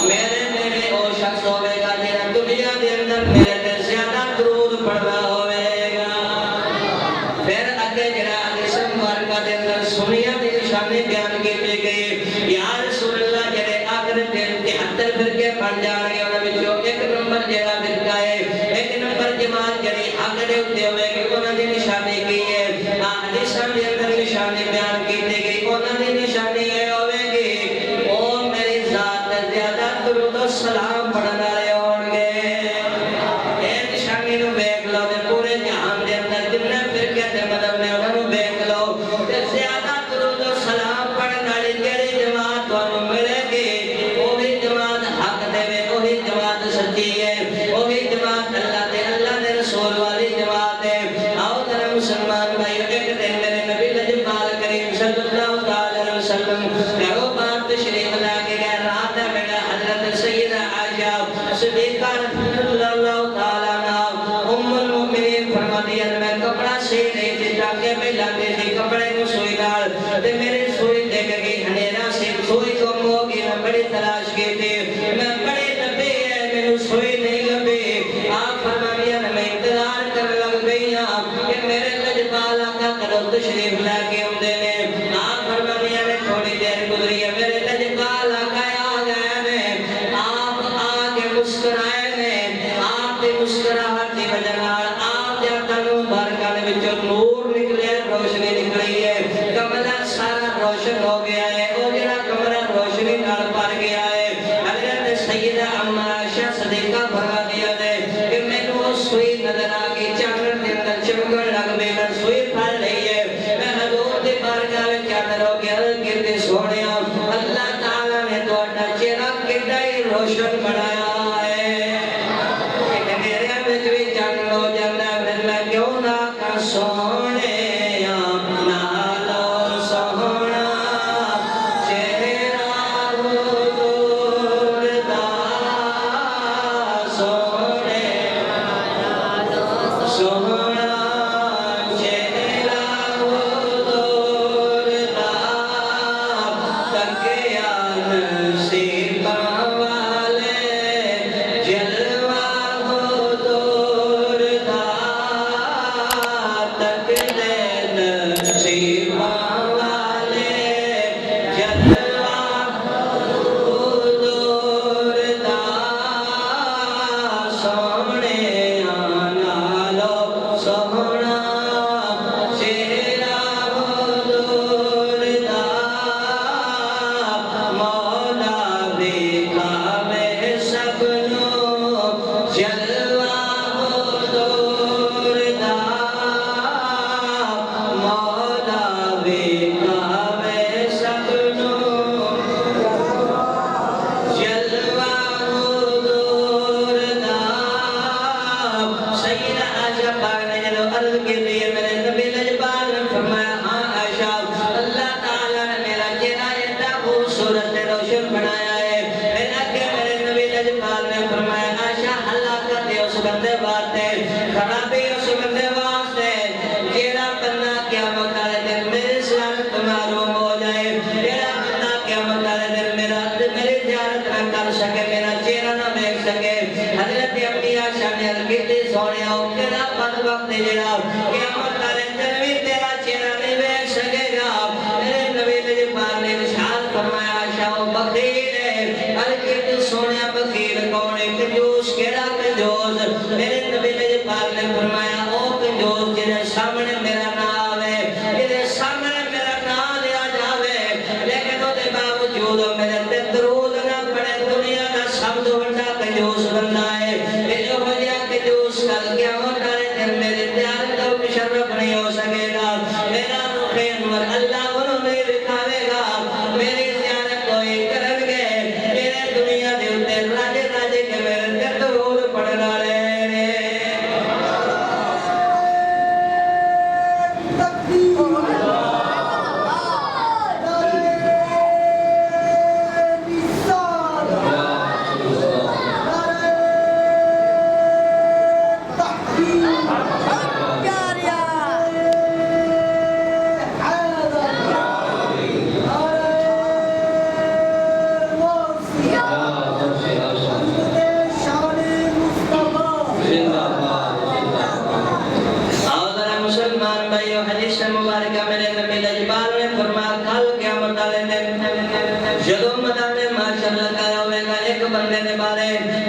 میرے وہ شخص ہوے گا جڑا دنیا دے اندر میرے تے زیادہ درود پڑھدا ہوے گا پھر اگے جڑا حدیث مبارکہ دے اندر سنیا دی نشانی بیان کیتے گئے یا رسول اللہ جڑے آخر دن 73 فرقے بن جان گے انہاں وچوں ایک نمبر جڑا فرقہ ہے ایک نمبر جماعت جڑی حق دے اوتے ہوے گی انہاں دی نشانی کی ہے حدیثاں دے اندر نشانی بیان کیتے گئی انہاں دی نشانی اے ہوے گی او میری ذات تے زیادہ درود و سلام پڑھن والے ہون گے اے نشانی نو ویکھ لو تے پورے جہان دے اندر جتنے فرقے تے مذہب نے انہاں نو ویکھ لو تے زیادہ درود و سلام پڑھن والی جڑی جماعت تانوں ملے گی او بھی جماعت حق دے وے او بھی جماعت سچی ہے او بھی جماعت اللہ دے رسول والی جماعت ہے آؤ ذرا مسلمان بھائی ایک دن میرے نبی لجپال کریم صلی اللہ علیہ وسلم گھروں پاک تشریف لا کے گئے رات ہے میرا حضرت سیدہ عائشہ صدیقہ رضی اللہ تعالی عنہا ام المؤمنین فرماتی ہے میں کپڑا سی رہی تھی ٹانگے پہ لاندی تھی کپڑے کو سوئی نال تے میری سوئی دیکھ گئی ہنیرا سے سوئی گم ہو گئی میں بڑی تلاش کی تھی میں بڑی لبی ہے میری سوئی نہیں لبی آپ فرماتی ہے میں انتظار کر لگ گئی ہوں کہ میرے لجپال آقا کدوں تشریف لا کے آندے نے آپ فرماتی ہے درود میرے تے درود نہ پڑے دنیا دا سب تو بڑا کنجوس بندہ ہے اے جو بھیا کنجوس کل قیامت والے دن میرے پیار تو مشرف نہیں ہو سکے گا میرا روح انور اللہ انہوں نے دکھاوے گا میری زیارت کوئی کرن گے میرے دنیا دے اوتے راجے راجے کے میرے تے درود پڑھن والے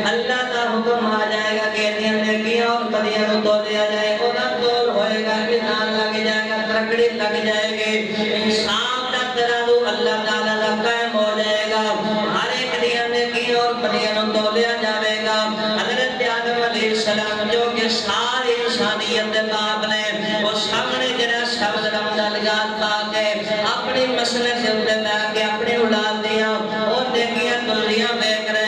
اللہ کا حکم آ جائے گا کہ نیکیاں اور بدیاں کو توڑ دیا جائے گا خدا توڑ ہوئے گا میزان لگ جائے گا ترکڑی لگ جائے گی انصاف کا ترازو اللہ تعالیٰ کا قائم ہو جائے گا ہر ایک دیا نیکیاں اور بدیاں کو توڑ دیا جائے گا حضرت آدم علیہ السلام جو کہ ساری انسانیت کے باپ نے وہ سامنے جنہ شبد رمضان لگات پا کے اپنی مسئلے سے اندر لا کے اپنی اولاد دیا اور نیکیاں توڑیاں دیکھ رہے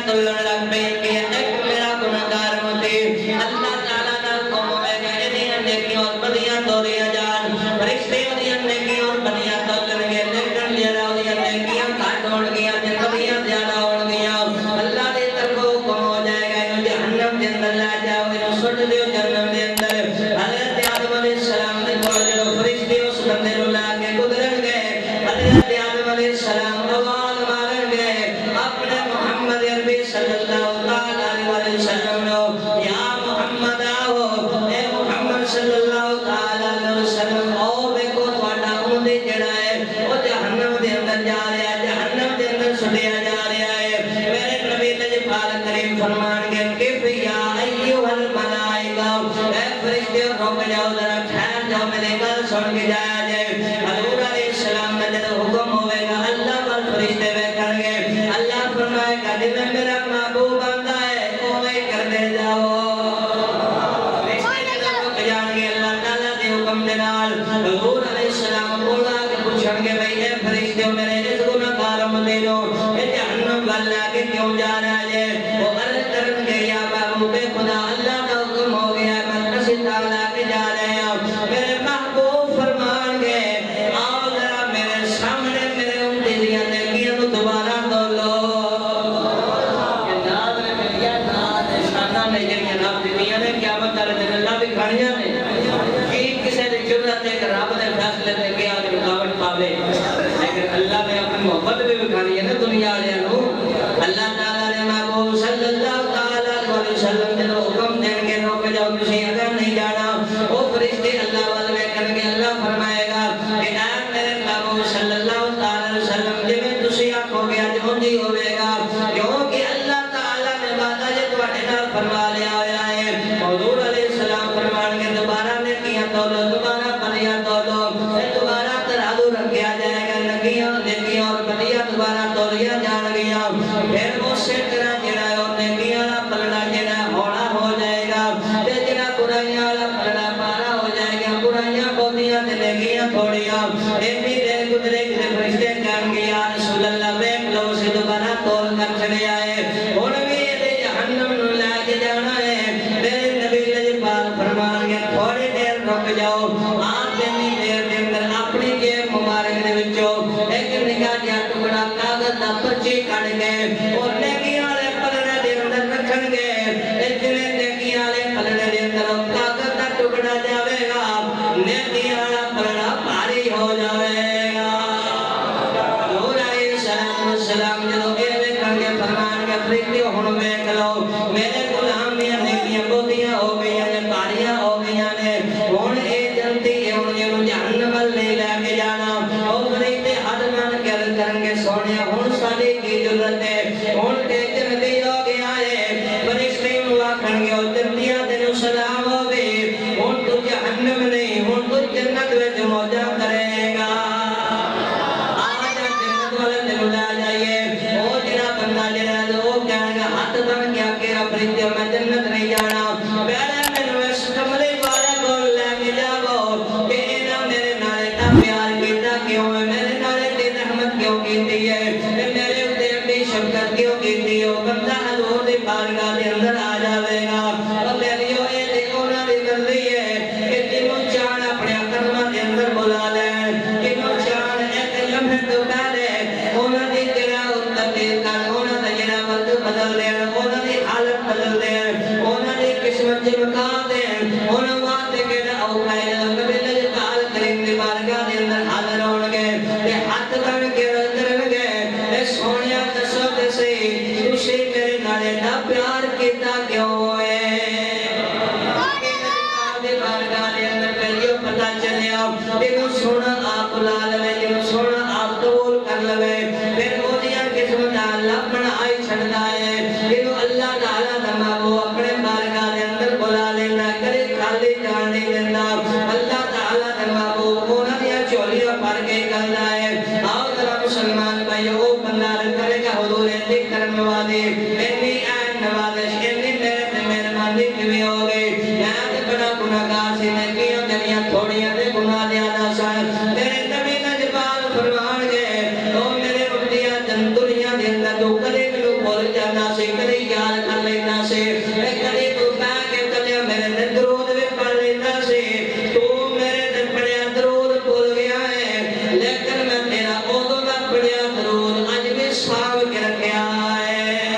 تلن لگ پہ کہ ایک میرا گناہگار ہوتی اللہ تعالیٰ نہ قوم میں گئے دیا نیکی اور بدیاں توڑیا جان فرشتے دیا نیکی اور بدیاں تولن گے لیکن جڑا دیا نیکیاں کاٹ ہو گیا بدیاں زیادہ ہو گیا اللہ دے طرف حکم ہو جائے گا انہوں جہنم دے اندر لا جاؤ انہوں سٹ دیو جہنم دے اندر حضرت آدم علیہ السلام نے کول جو فرشتے اس بندے نو لا کے گزرن گئے حضرت آدم علیہ السلام آواز مارن گئے اپنے محمد عربی صلی اللہ علیہ وسلم نے یا محمد آو اے محمد صلی اللہ علیہ وسلم او دیکھو تھوڑا امتی جڑا ہے وہ جہنم دے اندر جا رہا ہے جہنم دے اندر سٹیا جا رہا ہے میرے نبی لجپال کریم فرمان گے کف یا ایوہ الملائکہ اے فرشتے رک جاؤ ذرا ٹھہر جاؤ میرے گل سن کے جایا جائے حضور علیہ السلام نے جب حکم ہوئے گا اللہ پر فرشتے بیٹھیں گے اللہ فرمائے گا جب میرا محبوب بندہ ہے اوے کر دے جاؤ فرشتے جب رک جان گے اللہ تعالیٰ دے حکم دے نال حضور علیہ السلام بولا کہ پوچھیں گے بھئی اے فرشتے میرے اس گناہگار امتی نو اے جہنم والا کے کیوں جا رہا ہے وہ عرض کرن گے یا محبوب خدا اللہ کا حکم ہو گیا بس کسی تعالیٰ کے جا رہے ہیں میرے محبوب فرمان گے آؤ ذرا میرے سامنے میرے امتی دیا نیکیاں تو دوبارہ تو لو یہ ناز نے میریا ناز شانہ نے جنیاں رب دیویاں نے قیامت والے دن اللہ بھی کھڑیاں نے ایک کسی نے جرت ہے کہ رب نے فیصلے دے کے آگے رکاوٹ پاوے لیکن اللہ نے اپنی محبت بھی بکھانی ہے نا دنیا والے نو اللہ تعالیٰ نے محبوب صلی اللہ علیہ وسلم نے حکم دیں گے روک جاؤ کسی اگر نہیں جانا وہ فرشتے اللہ والے کریں گے اللہ فرمائے گا کہ اے میرے محبوب صلی اللہ علیہ وسلم جب تسی آنکھو گیا جو جی ہوئے گا کیونکہ اللہ تعالیٰ نے وعدہ یہ تواڈے نال فرما لیا ہوا ہے حضور علیہ السلام فرمان کے دوبارہ نیکیاں تولو دوبارہ بدیاں تولو دوبارہ ترازو رکھیا جائے گا نیکیاں اور بدیاں دوبارہ تولیا جان گیا پھر اسی طرح جڑا ہے نیکیاں والا پلڑا جڑا ہونا ہو جائے گا تے جڑا برائیاں والا پلڑا پارا ہو جائے گا برائیاں بہتیاں تے نیکیاں تھوڑیاں ایتنی دیر گزرے کہ فرشتے کہن گے یا رسول اللہ ویکھ لو سے دوبارہ تول کر چڑے آئے ہن بھی تے جہنم نو لے کے جانا ہے میرے نبی لجپال فرمان گے تھوڑی دیر رک جاؤ آپ اتنی دیر دے اندر اپنی جیب مبارک دے وچوں ایک نگاہ جہا ٹکڑا کاغذ دا پرچی کڈ کے اور نیکیاں والے پلڑے دے اندر رکھن گے جویں نیکیاں والے پلڑے دے اندر کاغذ دا ٹکڑا جاوے گا نیکیاں والا پلڑا بھاری ہو جاوے کیوں ہے میرے نالے دی رحمت کیوں کیتی ہے میرے اتے اپنی شفقت کیوں کیتی ہے بندہ حضور دی بارگاہ دے اندر آ جاوے گا اور میریو اے تے انہاں دی مرضی ہے کہ جنوں چاہن اپنے کرماں دے اندر بلا لین جنوں چاہن ایک لمحے تو پہلے انہاں دی جڑا تبدیل کر انہاں دا جڑا وقت بدل دین انہاں دی حالت بدل دین انہاں دی قسمت چمکا دین انہاں واسطے کہنا اوکھا ہے کبھی لجپال کریم دی بارگاہ دے اندر حاضر ہون گے تے ہاتھ بن کے کرن گے اے سونیا دسو تے صحیح تسی میرے نال اتنا پیار کیتا کیوں ہے پتا چلیا جنوں سونا آپ لا لوے جنوں سونا آپ قبول کر لوے پھر اودیاں قسمت اللہ بنائی چھڑدا ہے جنوں اللہ تعالی دا محبوب اپنے بارگاہ دے اندر بلا لیندا کدے خالی جان نہیں دیندا اللہ تعالی دا محبوب انہاں دی چولیاں بھر کے کردا ہے آؤ ذرا مسلمان بھائیو او بندہ کرے گا حضور دی کرم نوازی اتنی این نوازش اتنی مہربانی کیویں ہو گئی میں بڑا گناہگار سی میں کیوں جڑیاں تھوڑیاں تے گناہ زیادہ سن میرے نبی نجبال فرمان گئے او میرے بندیاں دنیا دے اندر تو کدے مینوں بھول جانا سی کدے یاد کر لینا سی کدے تو کہہ کے کدے میرے درود وی پڑھ لینا سی تو میرے تے پڑھیا درود بھول گیا ہے لیکن میں تیرا اودوں دا پڑھیا درود اج بھی ساو کے رکھیا ہے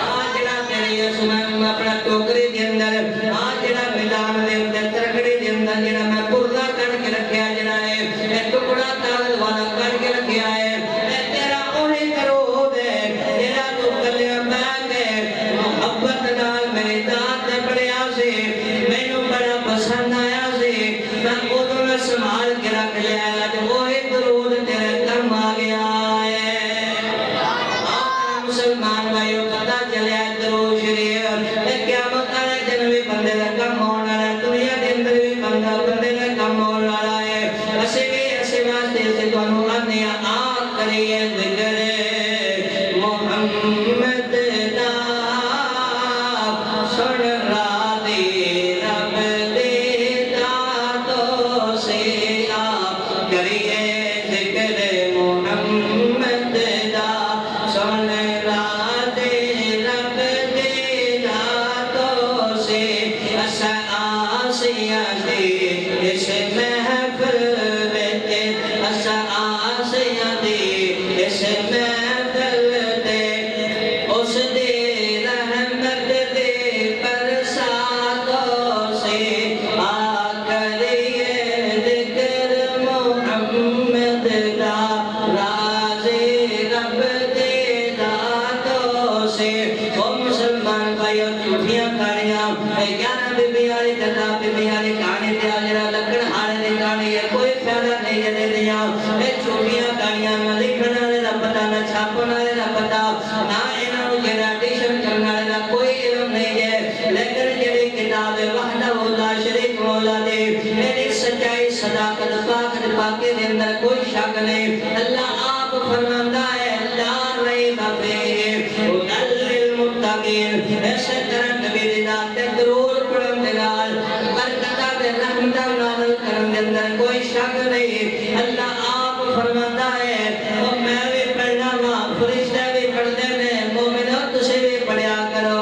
آج جڑا تیری سمن اپنا ٹوکری دے اندر آج جڑا میدان دے اندر ترکڑی دے اندر جڑا میں پردہ کر کے رکھیا جڑا ہے اے ٹکڑا کاغذ والا کر کے رکھیا ہے اے تیرا اوہی درود ہے جڑا تو کلیاں بیٹھ کے محبت نال میری ذات تے پڑھیا سی مینوں بڑا پسند آیا سی میں اودوں میں سنبھال کے رکھ لیا تے اوہی درود تیرے کم آ گیا ہے مسلمان بھائیو پتہ چلیا درود شریف اے قیامت والے دن بھی بندے دا کم ہونا ہے دنیا دے اندر بھی بندے دا کم ہونا ہے اسی بھی اسی واسطے سے تانوں آنے آ کریے ذکر محمد دا سن راضی رب دے دادوں سے آپ کریے ذکر محمد دا سن راضی رب دے دادوں سے اسا آسیاں دی اس محفل وچ اسا آسیاں دی اس محفل تے اس دی رحمت دے برساتوں سے آ کریے ذکر محمد دا راضی رب دے دادوں سے او مسلمان بھائیو جھوٹیاں کہانیاں گیارہ بیبی والی دتا بیبی والی کہانی تے جڑا لکڑ ہاڑے دی کہانی ہے کوئی فائدہ نہیں ہے دیاں اے چھوٹیاں کہانیاں نہ لکھن والے دا پتہ نہ چھاپن والے دا پتہ نہ انہاں نوں جڑا ایڈیشن کرن والے دا کوئی علم نہیں ہے لیکن جڑی کتاب وحدہ لا شریک مولا دی میری سچائی صداقت پاکی دے اندر کوئی شک نہیں اللہ آپ فرماندا ہے لا ریب فیہ ھدی للمتقین ایسے طرح نبی دی ذات تے درود پڑھن دے نال برکتاں تے رحمتاں نازل کرن دے اندر کوئی شک نہیں اللہ آپ فرماندا ہے او میں بھی پڑھنا وا فرشتے بھی پڑھدے نے مومنو تسی بھی پڑھیا کرو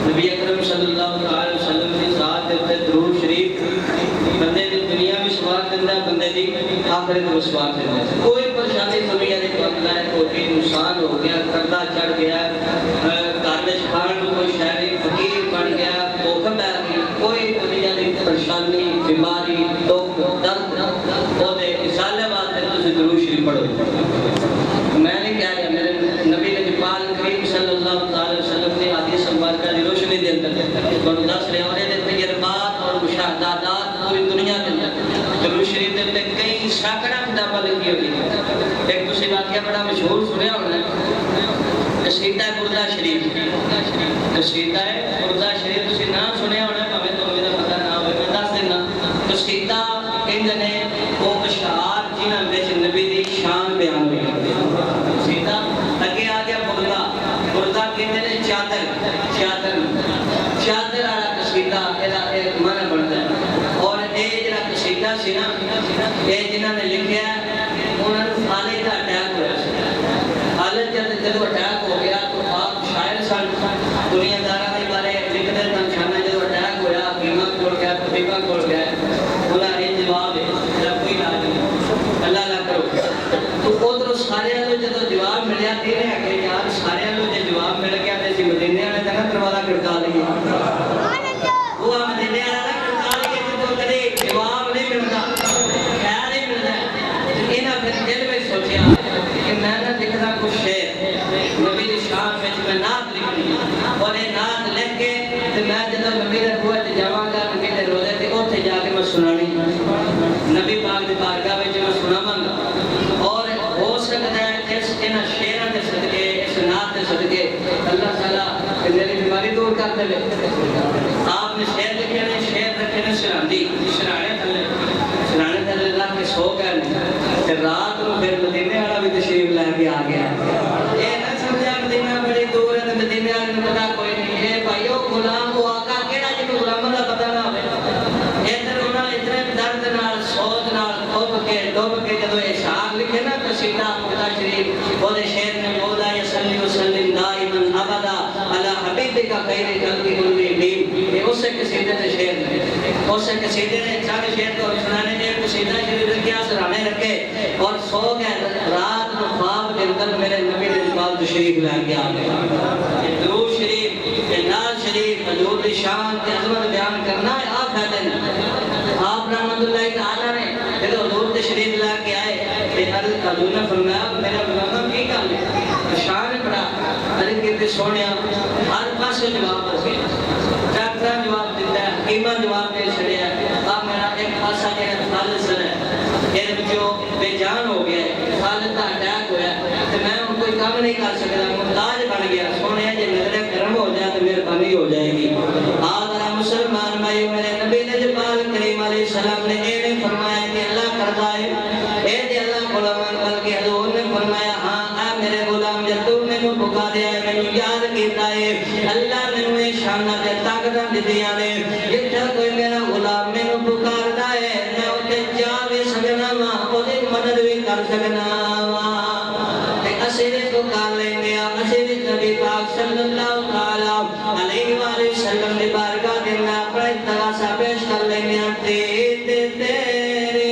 نبی اکرم صلی اللہ علیہ وسلم کی ذات تے درود شریف بندے دی دنیا میں سواد دیندا بندے دی آخرت میں سواد دیندا کوئی پریشانی دنیا دے بندہ ہے کوئی نقصان ہو گیا قرضہ چڑھ گیا گھر وچ کھان نوں کوئی شے نہیں فقیر بن گیا بھوک پے گئی کوئی دنیا دی پریشانی بیماری دکھ درد او دے ازالے واسطے تسی درود شریف پڑھو میں نہیں کہہ رہا میرے نبی نجبال کریم صلی اللہ علیہ وسلم نے حدیث مبارکہ دی روشنی دے اندر تانوں دس رہا ہوں دے تجربات اور مشاہدات پوری دنیا دے اندر درود شریف دے تے کئی سینکڑا کتاباں لکھی ہوئی ہیں ایک تسی واقعہ بڑا مشہور سنیا ہونا قصیدہ بردہ شریف قصیدہ بردہ شریف تسی نام سنیا ہونا قصیدہ ایک معنی بنتا ہے اور یہ جڑا قصیدہ سی نا یہ جنہوں نے لکھیا انہوں نے فالج کا اٹیک ہوا فالج جب اٹیک ہو گیا تو آپ شاعر سن دنیا دارہ کے بارے لکھتے سن شانہ جب اٹیک ہوا حکیمہ کول گیا طبیبہ کول گیا انہوں نے جواب ہے جب کوئی علاج نہیں اللہ اللہ کرو تو ادھر سارے جب جواب ملیا تیرے آگے یار سارے جب جواب مل گیا تو اسی مدینے والے کا نا دروازہ کھڑکا لیے وہ مدینے والا کھڑکا لیے جب کدی جواب نہیں ملتا خیال نہیں ملتا انہاں پھر دل میں سوچیا کہ میں نہ لکھنا کچھ شعر نبی دی شان میں میں نعت لکھنی اور یہ نعت لکھ کے تو میں جب نبی دے بوئے تے جاواں گا نبی دے روزے تے اوتھے جا کے میں سنانی نبی پاک دی بارگاہ وچ میں سناواں گا اور ہو سکتا ہے اس انہاں شعراں دے صدقے اس نعت دے صدقے اللہ تعالی میری بیماری دور کر دے آپ نے شعر لکھے نے شعر رکھے نے سراندی سرانے تھلے اللہ کے سو گئے رات کو پھر مدینے والا بھی تشریف لے کے آ گیا یہ نہ سمجھا مدینہ بڑی دور ہے مدینے والے کو پتا کوئی نہیں ہے بھائیو غلام وہ آقا کہڑا جی غلاموں کا پتہ نہ ہوئے ادھر انہوں نے اتنے درد نال سوچ نال ڈب کے جدو اشعار لکھے نا قصیدہ مقتدہ شریف وہ شعر نے مولا یصلی وسلم دائما ابدا علی حبیبک خیر خلق کلہم یہ اس قصیدے سے شعر نے اس قصیدے نے چند شعر کو سنانے نے قصیدہ شریف رکھیا سرانے رکھے اور سو گئے رات کو خواب کے اندر میرے نبی نے جبال تشریف لے کے آ گیا یہ درود شریف یہ ناز شریف حضور کی شان کی عظمت بیان کرنا ہے آپ ہے آپ رحمت اللہ تعالی نے جب حضور تشریف لے کے آئے کہ حضور نے فرمایا میرا غلام کی کام ہے شان بڑا عرض کہتے سونیا ہر پاس جواب ہو گیا ڈاکٹر جواب دیتا ہے حکیمہ جواب دے چھڑیا اب میرا ایک پاسا جہاں خالص ہے یہ جو بے جان ہو گیا ہے خالص کا اٹیک ہوا ہے تو میں ان کوئی کام نہیں کر سکتا محتاج بن گیا سونیا جی نظریں گرم ہو جائے تو مہربانی ہو جائے گی آدھا مسلمان بھائی میرے نبی نے جبال کریم علیہ السلام نے یہ نہیں فرمایا کہ اللہ کرتا ہے اے دی اللہ غلامان بلکہ حضور نے فرمایا ہاں اے میرے غلام جب تو میں نے پکاریا ہے میں نے یاد کیتا ہے اللہ نے مجھے شانہ دے طاقتاں دتیاں نے جتھا کوئی میرا غلام میں نے پکاردا ہے میں اوتے جا بھی سکنا وا اودی مدد بھی کر سکنا وا تے اسے نے پکار لیندے آ اسے نے نبی پاک صلی اللہ تعالی علیہ وآلہ وسلم دی بارگاہ دے میں اپنا استغاثہ پیش کر لیندے آ تے تیرے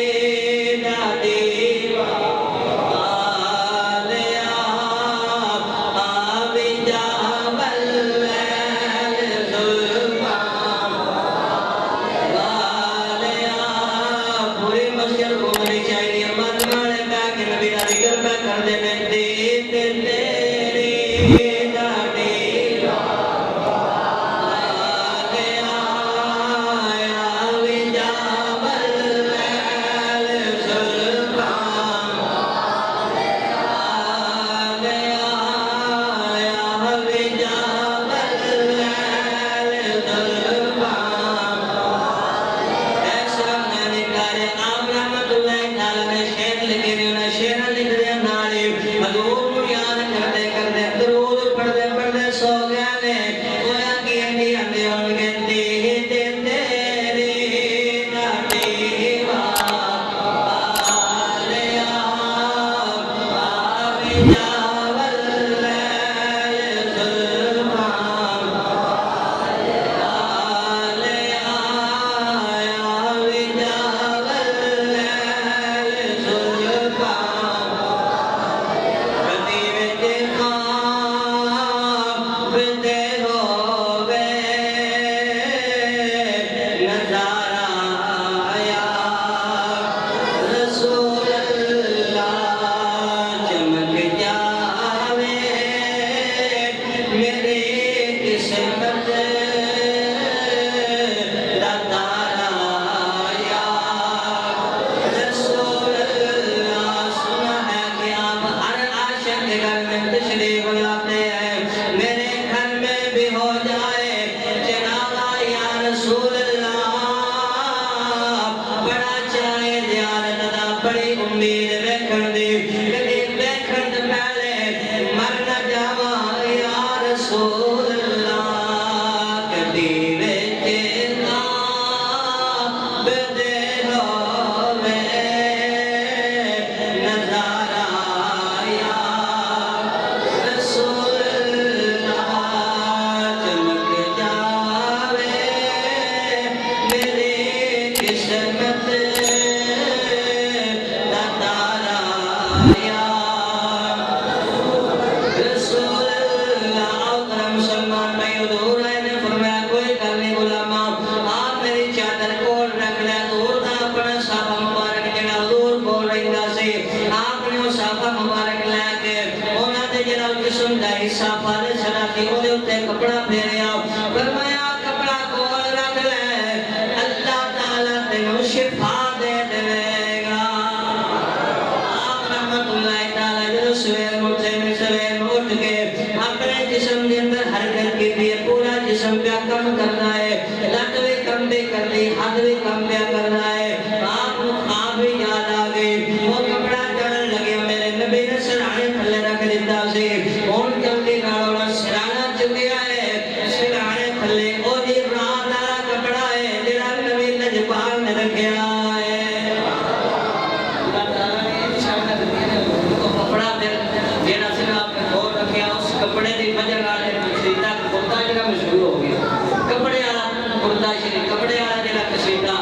اللہ شریف کپڑے والا جڑا قصیدہ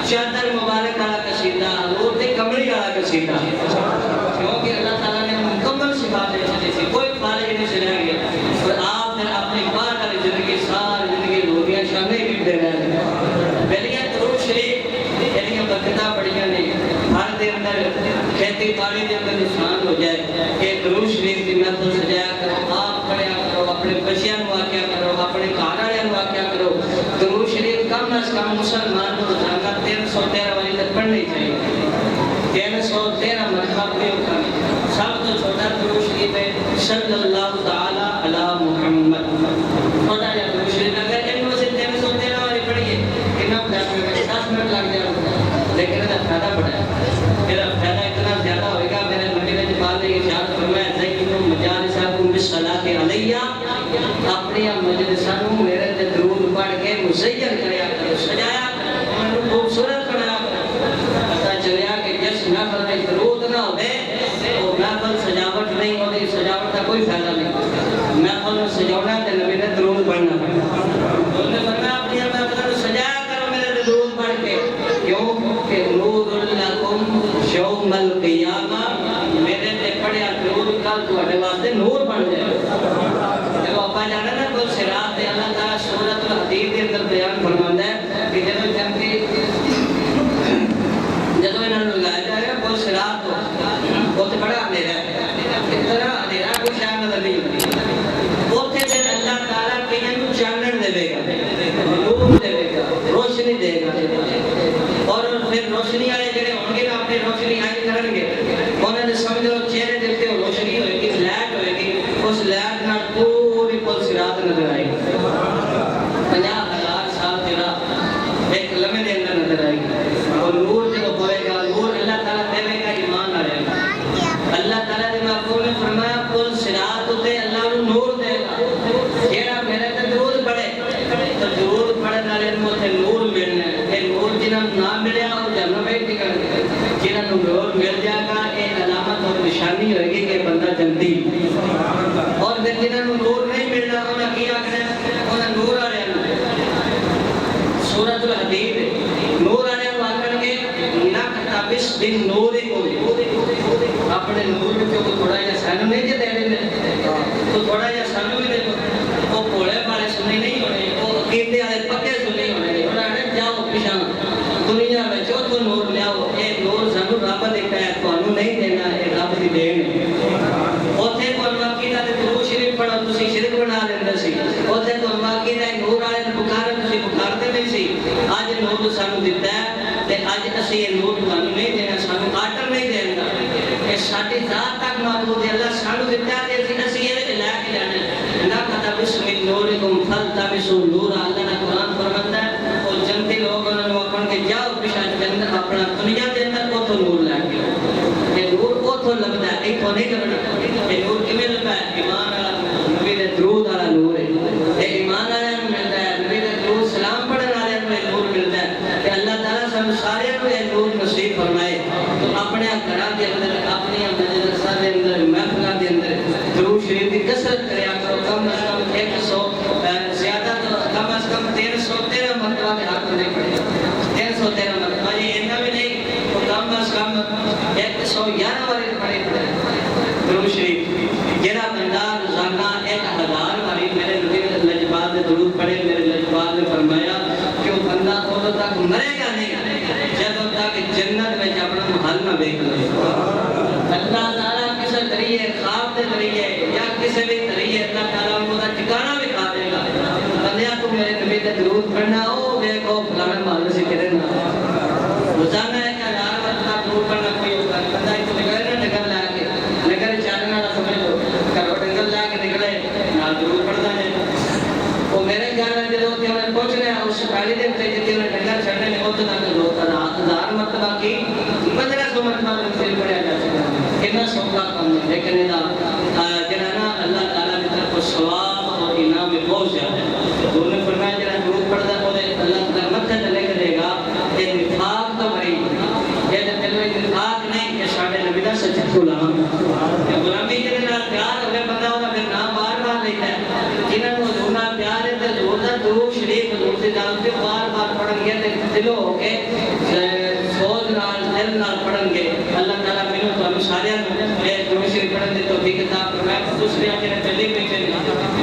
چادر مبارک والا قصیدہ حضور تے کملی والا قصیدہ کیونکہ اللہ تعالیٰ نے مکمل صفات دے سی کوئی فارغ نہیں سے رہ گیا اور آپ نے اپنی بار والی زندگی ساری زندگی روٹیاں شامنے کی دے رہے ہیں پہلیاں درود شریف ایڈیاں برکتاں بڑیاں نے ہر دے اندر کھیتی باڑی دے اندر نقصان ہو جائے کہ درود شریف دی محفل سجایا کرو آپ پڑھیا کرو اپنے بچیاں نوں آکھیا کرو اپنے گھر والےاں نوں آکھیا کرو درود شریف کم از کم مسلمان کو روزانہ 313 والی تک پڑھنی چاہیے 313 مرتبہ پڑھے ہوتا سب تو چھوٹا درود شریف ہے صلی اللہ تعالی علی محمد چھوٹا جا درود شریف اگر ان میں سے 313 والی پڑھیے کتنا ٹائم لگے 10 منٹ لگ جائے لیکن اس کا فائدہ بڑا ہے اس کا فائدہ اتنا زیادہ ہوئے گا میرے نبی نے جبال نے ارشاد فرمایا زینوا مجالسکم بالصلاۃ علیہ اپنی مجلساں میرے تے درود پڑھ کے مزین کریا کرو سجایا کرو انہوں خوبصورت بنایا کرو پتہ چلیا کہ جس محفل میں درود نہ ہوئے وہ محفل سجاوٹ نہیں ہوتی سجاوٹ کا کوئی فائدہ نہیں محفل میں سجاونا تے نبی نے درود پڑھنا انہوں نے فرمایا اپنی محفل سجایا کرو میرے تے درود پڑھ کے کیوں کہ نور لکم یوم القیامہ میرے تے پڑھیا درود کل تواڈے واسطے نور بن جائے جب آپ جانا نا کوئی صراط تے اللہ تعالیٰ سورۃ الحدید کے اندر بیان فرماندا ہے کہ جدوں جنتی جدوں انہاں نوں لایا جائے گا کوئی صراط ہو تے بڑا اندھیرا ہے اتنا اندھیرا کوئی شے نظر نہیں ہوتی اوتھے پھر اللہ تعالیٰ کہیں نوں چانن دے گا نور دے گا روشنی دے گا اور پھر روشنی والے جڑے ہون گے نا اپنی روشنی آئی کرن گے انہاں نے سمجھو چہرے دے تے روشنی ہوئے گی لائٹ ہوئے گی اس لائٹ نال پوری پل صراط نظر آئے گی 50,000 سال تیرا ایک لمحے دے اندر نظر آئے گی اور نور جو ہوئے گا نور اللہ تعالیٰ دے گا ایمان آ جائے گا اللہ تعالیٰ نے محفوظ میں فرمایا پل صراط تے اللہ نو نور دے گا جیڑا میرے تے درود پڑھے تو درود پڑھن والے نوں تے نور ملنا ہے اے نور جنہاں نہ ملیا او جہنم وچ ٹکن گے جنہاں نوں نور مل جائے گا اے علامت اور نشانی ہوئے گی کہ بندہ جنتی اور پھر جنہاں نوں نور نہیں ملنا انہاں کی آکھنا انہاں نور والے سورۃ الحدید نور والے آکھن گے نقتبس بالنورکم اپنے نور وچوں تھوڑا جہا سانوں نہیں جے دے دے تو تھوڑا جہا سانوں بھی دے وہ بھولے والے سنی نہیں ہونے وہ عقیدے والے پکے سنی ہونے انہاں نے جاؤ پیچھے دنیا میں جو تو نور لیاؤ اے نور سانوں رب دیتا ہے تانوں نہیں دینا اے رب دی دین ہے اوتھے تانوں عقیدہ تے درود شریف پڑھو تسی شرک بنا لیندے سی اوتھے تانوں عقیدہ نور والے نوں پکار تسی پکارتے نہیں سی اج نور سانوں دتا ہے تے اج اسی یہ نور تانوں نہیں دینا سانوں آرڈر نہیں دینا اے ساڈی ذات تک محدود ہے اللہ سانوں دتا ہے تے اسی یہ لے کے جانا نہ کتا بسم نورکم فلتمسوا نور اللہ نے قرآن فرماتا ہے اور جنتی لوگ انہوں نے اپن کے جاؤ پیچھے جنت اپنا دنیا کے اندر اوتھوں نور لے کے یہ نور اوتھوں لبدا ہے ایتھوں نہیں لبنا یہ نور کیویں لبدا ہے ایمان والا نبی دے درود والا نور ہے یہ ایمان والے نوں ملدا ہے نبی دے درود سلام پڑھن والے نوں یہ نور ملدا ہے کہ اللہ تعالیٰ سانوں سارے نوں یہ نور نصیب فرمائے تو اپنے گھراں دے اندر اپنی مجلساں دے اندر محفلاں دے اندر درود شریف کی کثرت کریا کرو کم از کم 100 زیادہ تو کم از کم 313 مرتبہ کے حق میں پڑھے 313 مرتبہ یہ اتنا بھی نہیں تو کم از کم 111 بار پڑھے درود شریف جڑا بندہ روزانہ 1000 بار میرے نبی نے لجپال دے درود پڑھے میرے لجپال نے فرمایا کہ وہ بندہ ادوں تک مرے گا نہیں جب تک جنت میں اپنا محل نہ دیکھ لے اللہ تعالیٰ کسی ذریعے خواب کے ذریعے یا کسی بھی ذریعے اللہ تعالیٰ ان کو ٹھکانہ بھی کھا دے گا بندیا تو میرے نبی تے درود پڑھنا او دیکھو فلانا محل سے کرنا روزانہ 1000 مرتبہ درود پڑھنا کوئی ہوگا بندہ تو نکلے نا ڈنگر لا کے ڈنگر چارنا والا سمجھ لو گھروں ڈنگر لا کے نکلے نال درود پڑھتا ہے وہ میرے گھر میں جب کہ انہیں پہنچ رہے ہیں اس پہلی دن سے جتنے انہیں ڈنگر چڑھنے میں ہوتا تھا کہ 1000 مرتبہ کی 1500 مرتبہ تفسیر پڑھا جا سکتا ہے اتنا سوکھا کام ہے لیکن جنانا اللہ تعالیٰ کی طرف ثواب اور انعام بہت زیادہ ہے تو انہیں فرمایا جنہاں درود پڑھتا ہے اللہ تعالیٰ مکہ چلے کے دے گا یہ نفاق تو بڑی یہ دل میں نفاق نہیں کہ ساڑھے نبی دا سچت غلام کہ غلامی جنہاں پیار ہوئے بندہ ہوتا پھر نام بار بار لیتا ہے جنہاں کو حضور نال پیار ہے تو حضور دا درود شریف حضور دی دعوت پہ بار بار دل ہو کے سوچ نال دل نال پڑھن گے اللہ تعالیٰ میرے تو سارے درود شریف پڑھن دی توفیق عطا فرمائے دوسرے اپنے پہلے بیٹھے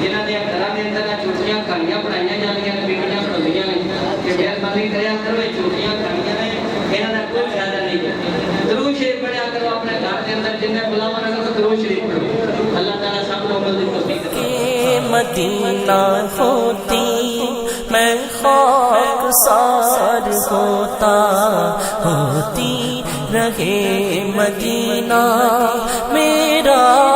جنہاں دے گھراں دے اندر چھوٹیاں کہانیاں پڑھائیاں جاندیاں نے بیٹیاں پڑھاਉਂਦੀਆਂ نے کہ مہربانی کریا کرو چھوٹیاں کہانیاں نے انہاں دا کوئی فائدہ نہیں ہے درود شریف پڑھیا کرو اپنے گھر دے اندر جن غلاماں نے درود شریف پڑھو اللہ تعالیٰ سب کو عمل دی توفیق عطا کہ مدینہ ہوتی میں خاک سار ہوتا ہوتی رہے مدینہ میرا